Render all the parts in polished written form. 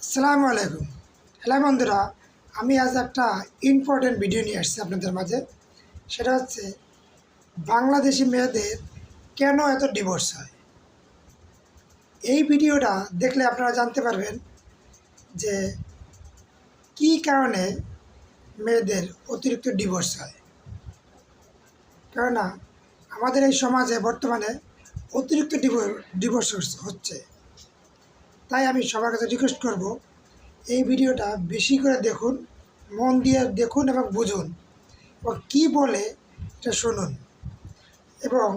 আসসালামু আলাইকুম। হ্যালো বন্ধুরা, আমি আজ একটা ইম্পর্টেন্ট ভিডিও নিয়ে আসছি আপনাদের মাঝে। সেটা হচ্ছে বাংলাদেশি মেয়েদের কেন এত ডিভোর্স হয়। এই ভিডিওটা দেখলে আপনারা জানতে পারবেন যে কী কারণে মেয়েদের অতিরিক্ত ডিভোর্স হয়। কেননা আমাদের এই সমাজে বর্তমানে অতিরিক্ত ডিভোর্স হচ্ছে। তাই আমি সবার কাছে রিকোয়েস্ট করব, এই ভিডিওটা বেশি করে দেখুন, মন দিয়ে দেখুন এবং বুঝুন, এবং কী বলে এটা শুনুন, এবং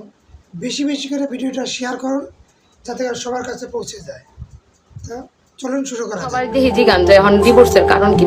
বেশি বেশি করে ভিডিওটা শেয়ার করুন যাতে সবার কাছে পৌঁছে যায়। তো চলুন শুরু করা যাক। সবাই দেখি জিগান যে এখন ডিভোর্সের কারণ কি,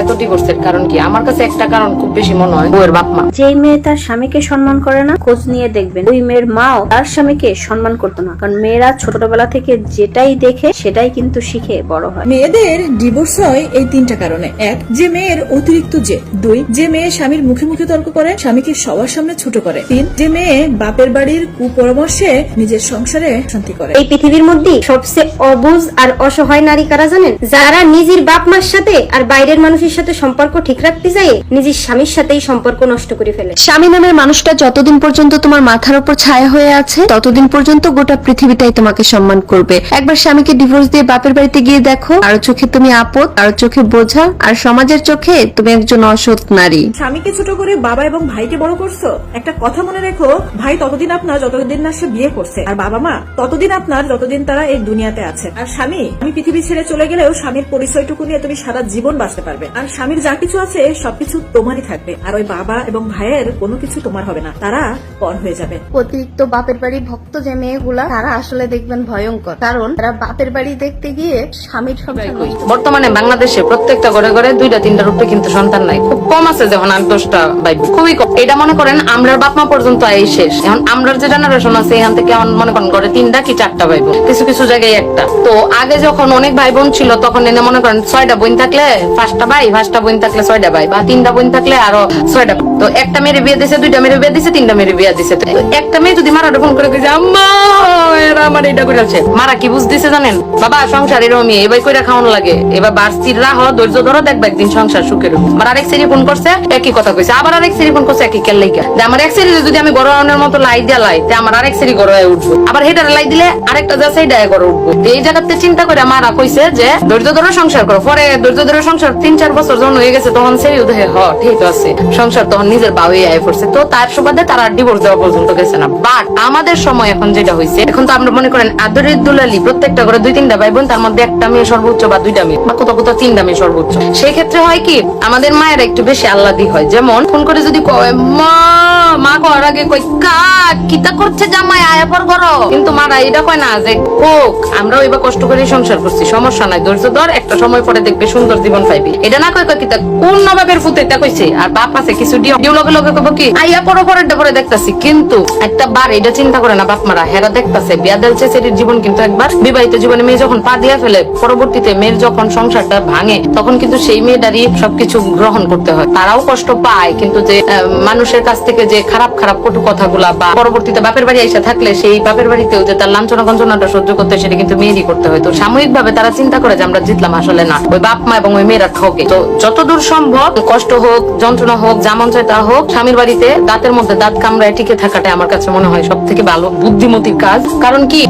এত ডিভোর্সের কারণ কি। আমার কাছে একটা কারণ খুব বেশি মনে হয়, বউয়ের বাপ মা। যেই মেয়ে তার স্বামীকে সম্মান করে না, খোঁজ নিয়ে দেখবেন ওই মেয়ের মাও তার স্বামীকে সম্মান করতো না। কারণ মেয়েরা ছোটবেলা থেকে যেটাই দেখে সেটাই কিন্তু শিখে বড় হয়। মেয়েদের ডিভোর্স হয় এই তিনটা কারণে। এক, যে মেয়ের অতিরিক্ত জেদ। দুই, যে মেয়ে স্বামীর মুখে মুখে তর্ক করে, স্বামীকে সবার সামনে ছোট করে। তিন, যে মেয়ে বাপের বাড়ির কুপরামর্শে নিজের সংসারে শান্তি করে। এই পৃথিবীর মধ্যে সবচেয়ে অবুঝ আর অসহায় নারী কারা জানেন? যারা নিজের বাপ মার সাথে আর বাইরের মানুষের সাথে সম্পর্ক ঠিক রাখতে যায়, নিজের স্বামীর সাথেই সম্পর্ক নষ্ট করে ফেলে। স্বামী নামের মানুষটা যতদিন পর্যন্ত তোমার মাথার উপর ছায়া হয়ে আছে, ততদিন পর্যন্ত গোটা পৃথিবীটাই তোমাকে সম্মান করবে। একবার স্বামীকে ডিভোর্স দিয়ে বাপের বাড়িতে গিয়ে দেখো, কারো চোখে তুমি আপদ, কারো চোখে বোঝা, আর সমাজের চোখে তুমি একজন অসৎ নারী। স্বামীকে ছোট করে বাবা এবং ভাইকে বড় করছো। একটা কথা মনে রেখো, ভাই ততদিন আপনার যতদিন না সে বিয়ে করছে, আর বাবা মা ততদিন আপনার যতদিন তারা এই দুনিয়াতে আছে। আর স্বামী, আমি পৃথিবী ছেড়ে চলে গেলেও স্বামীর পরিচয়টুকু নিয়ে তুমি সারা জীবন বাঁচতে পারবে। আর স্বামীর যা কিছু আছে সবকিছু তোমারই থাকবে, আর ওই বাবা এবং ভাইয়ের কোনো কিছু তোমার হবে না, তারা পর হয়ে যাবে। অতিরিক্ত বাপের বাড়ি ভক্ত যে মেয়েগুলা, তারা আসলে দেখবেন ভয়ঙ্কর। কারণ তারা বাপের বাড়ি দেখতে গিয়ে স্বামীর সংসার নষ্ট। বর্তমানে বাংলাদেশে প্রত্যেকটা ঘরে ঘরে 2-3টার উপরে কিন্তু সন্তান নাই। খুব কম আছে যখন 8-10টা ভাই, খুবই কম। এটা মনে করেন আমরার বাপ মা পর্যন্ত এই শেষ। এখন আমরার যে জেনারেশন আছে এখান থেকে এখন মনে করেন ঘরে 3টা কি 4টা ভাই বোন, কিছু কিছু জায়গায় একটা। তো আগে যখন অনেক ভাই বোন ছিল তখন এনে মনে করেন 6টা বোন থাকলে 5টা ভাই, 5টা বোন থাকলে 6টা ভাই, বা 3টা বোন থাকলে আরো 6টা। তো একটা মেয়ের বিয়ে দিছে, 2টা মেয়ের বিয়ে দিছে, 3টা মেয়ের বিয়ে দিছে। একটা মেয়ে যদি মারা ফোন করে কইছে আম্মা এরা আমার এটা করেছে, মারা কি বুঝ দিছে জানেন? বাবা সংসার এরকমই, এবার কইরা খাওয়ানো লাগে, এবার বাড়তির রাহ ধৈর্য ধরো, দেখবা একদিন সংসার সুখের হবে। আমার আরেক সেরি ফোন করছে একই কথা কইছে, আবার আরেক সেরি ফোন করছে একই কেল লাইকা যে আমার এক সেরি যদি আমি গরমের মতো লাই দিয়া লাই, তে আমার আরেক সেরি গরম হয়ে উঠবো, আবার হেটার লাই দিলে আরেকটা যা সেইটা করে উঠবো। এই জায়গাতে চিন্তা করে মারা কইছে যে ধৈর্য ধরো সংসার করো। পরে ধৈর্য ধরো সংসার 3-4 বছর যখন হয়ে গেছে তখন সেরি উঠে ঠিক আছে সংসার তখন নিজের বাউই আয় পড়ছে। তো তার সুবাদে তারা ডিভোর্স দেওয়া পর্যন্ত গেছে না। বাট আমাদের সময় এখন যেটা হয়েছে, এখন তো আমরা মনে করেন আদরের দুলালি প্রত্যেকটা করে 2-3টা ভাই বোন, তার মধ্যে একটা মেয়ে সর্বোচ্চ বা 2টা মেয়ে, বা কোথাও কোথাও 3টা মেয়ে সর্বোচ্চ। সেই ক্ষেত্রে হয় কি, আমাদের মায়েরা একটু বেশি আহ্লাদি হয়। যেমন ফোন করে যদি কয় মা করার আগে কই কিতা করছে জামাই আয়া পর করো, কিন্তু মারা এটা কয় না যে হোক আমরা ওইবার কষ্ট করে সংসার করছি, সমস্যা নাই, ধৈর্য ধর, একটা সময় পরে দেখবে সুন্দর জীবন পাইবি। এটা না কয় কিতা কোন নবাবের ফুতে এটা কইছে। আর বাপ আছে কিছু ডিউ লগে লগে কইব কি আইয়া পর পরেরটা পরে দেখতাছি, কিন্তু একটা বার এটা চিন্তা করে না বাপ মারা, হেরা দেখতাছে বিয়া দেলছে সেটির জীবন কিন্তু একবার বিবাহিত জীবনে মেয়ে যখন পা দিয়া ফেলে, পরবর্তীতে মেয়ের যখন সংসারটা ভাঙে তখন কিন্তু সেই মেয়েটারই সবকিছু গ্রহণ করতে হয়। তারাও কষ্ট পায়, কিন্তু যে মানুষের কাছ থেকে যে খারাপ খারাপ কটু কথাগুলা, বা পরবর্তীতে বাপের বাড়ি এসে থাকলে সেই বাপের বাড়িতেও যে তার লাঞ্ছনা গঞ্জনাটা সহ্য করতে হয়, সেটা কিন্তু মেয়েরই করতে হয়। তো সাময়িক ভাবে তারা চিন্তা করে যে আমরা জিতলাম, আসলে না, ওই বাপ মা এবং ওই মেয়েরা ঠকে। তো যতদূর সম্ভব কষ্ট হোক, যন্ত্রণা হোক, যেমন চাই তা হোক, স্বামীর বাড়িতে দাঁতের মধ্যে দাঁত কামড়ায় টিকে থাকাটা আমার কাছে মনে হয় সব থেকে ভালো বুদ্ধিমতির কাজ। কারণ কি,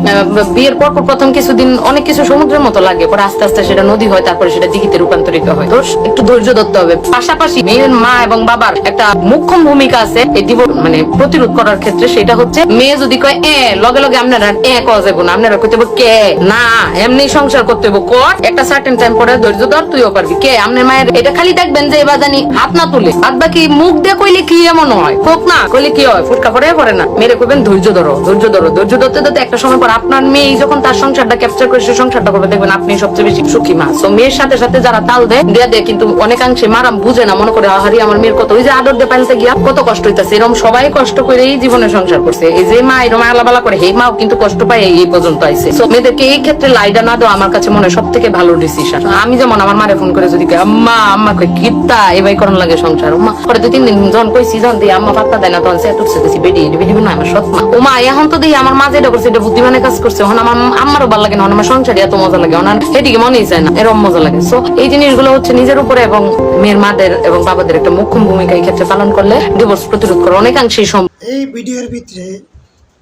বিয়ের পর প্রথম কিছুদিন অনেক কিছু সমুদ্রের মতো লাগে, পরে আস্তে আস্তে সেটা নদী হয়, তারপরে সেটা দিঘিতে রূপান্তরিত হয়। তো একটু ধৈর্য ধরতে হবে। পাশাপাশি মেয়ের মা এবং বাবার একটা মুখ্য ভূমিকা আছে এই ডিভোর্স মানে প্রতিরোধ করার ক্ষেত্রে। সেটা হচ্ছে মেয়ে যদি কয় লগে লগে আপনারা কওয়া যাবো না, আপনারা কইতে হবে কে না এমনি সংসার করতে হবে, কর একটা সার্টেন টাইম পরে ধৈর্য ধর, তুইও পারবি। কে আপনার মায়ের এটা খালি দেখবেন যে এবার জানি হাত না তুলে, বাদ বাকি মুখ দিয়ে কইলে কি এমন হয়, কোক না কইলে কি হয়, ফুটকা পরে না, মেরে কইবেন ধৈর্য ধরো, ধৈর্য ধরো। ধৈর্য ধরতে ধরতে একটা সময় পর আপনার মেয়ে যখন তার সংসারটা ক্যাপচার করে সে সংসারটা করবে, দেখবেন আপনি সবচেয়ে বেশি সুখী মা। তো মেয়ের সাথে সাথে যারা তাল দেয় কিন্তু অনেকাংশে মারাম বুঝে না, মনে করে হারি আমার মেয়ের কত ওই যে আদর দিয়ে পাইতে গিয়া কত কষ্ট হইতাছে, এরকম সবাই কষ্ট করে এই জীবনে সংসার করছে। এই যে মা এরকম আলাবালা করে এই মাও কিন্তু কষ্ট পায় এই পর্যন্ত আইছে। So, মেয়েদেরকে এই ক্ষেত্রে লাইডা না দেওয়া আমার কাছে মনে হয় সব থেকে ভালো ডিসিশন। আমি যেমন আমার মারে ফোন করে যদি আম্মা আম্মা কই কিত্তা এবাই করন লাগে সংসার, মা পরে 2-3 দিন যখন কইছি যখন দিয়ে আম্মা পাত্তা দেয় না তখন সে টুকছে গেছি বেডি না আমার সৎ মা। ও মা এখন তো দেখি আমার মা যেটা করছে এটা বুদ্ধিমানের কাজ করছে। এখন আমার আমারও ভালো লাগে না, আমার সংসারে এত মজা লাগে, ওনার এদিকে মনেই চায় না, এরকম মজা লাগে। সো এই জিনিসগুলো হচ্ছে নিজের উপরে এবং মেয়ের মাদের এবং বাবাদের একটা মুখ্য ভূমিকা এই ক্ষেত্রে পালন করলে ডিভোর্স প্রতিরোধ করা অনেকাংশেই সম্ভব। এই ভিডিওর ভিতরে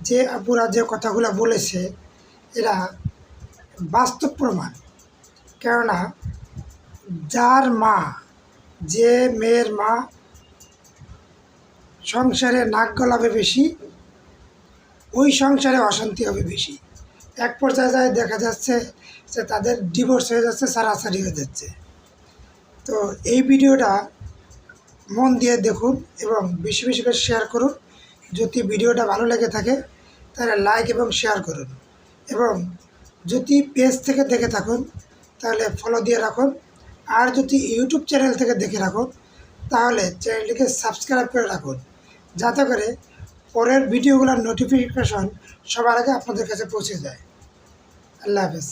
যে আপুরা যে কথাগুলো বলেছে এরা বাস্তব প্রমাণ। কেননা যার মা, যে মেয়ের মা সংসারে নাক গলাবে বেশি, ওই সংসারে অশান্তি হবে বেশি। এক পর্যায়ে যায় দেখা যাচ্ছে যে তাদের ডিভোর্স হয়ে যাচ্ছে, সারাসারি হয়ে যাচ্ছে। তো এই ভিডিওটা মন দিয়ে দেখুন এবং বেশি বেশি করে শেয়ার করুন। যদি ভিডিওটা ভালো লেগে থাকে তাহলে লাইক এবং শেয়ার করুন, এবং যদি পেজ থেকে দেখে থাকুন তাহলে ফলো দিয়ে রাখুন, আর যদি ইউটিউব চ্যানেল থেকে দেখে রাখুন তাহলে চ্যানেলটিকে সাবস্ক্রাইব করে রাখুন, যাতে করে পরের ভিডিওগুলোর নোটিফিকেশন সবার আগে আপনাদের কাছে পৌঁছে যায়। আল্লাহ হাফেজ।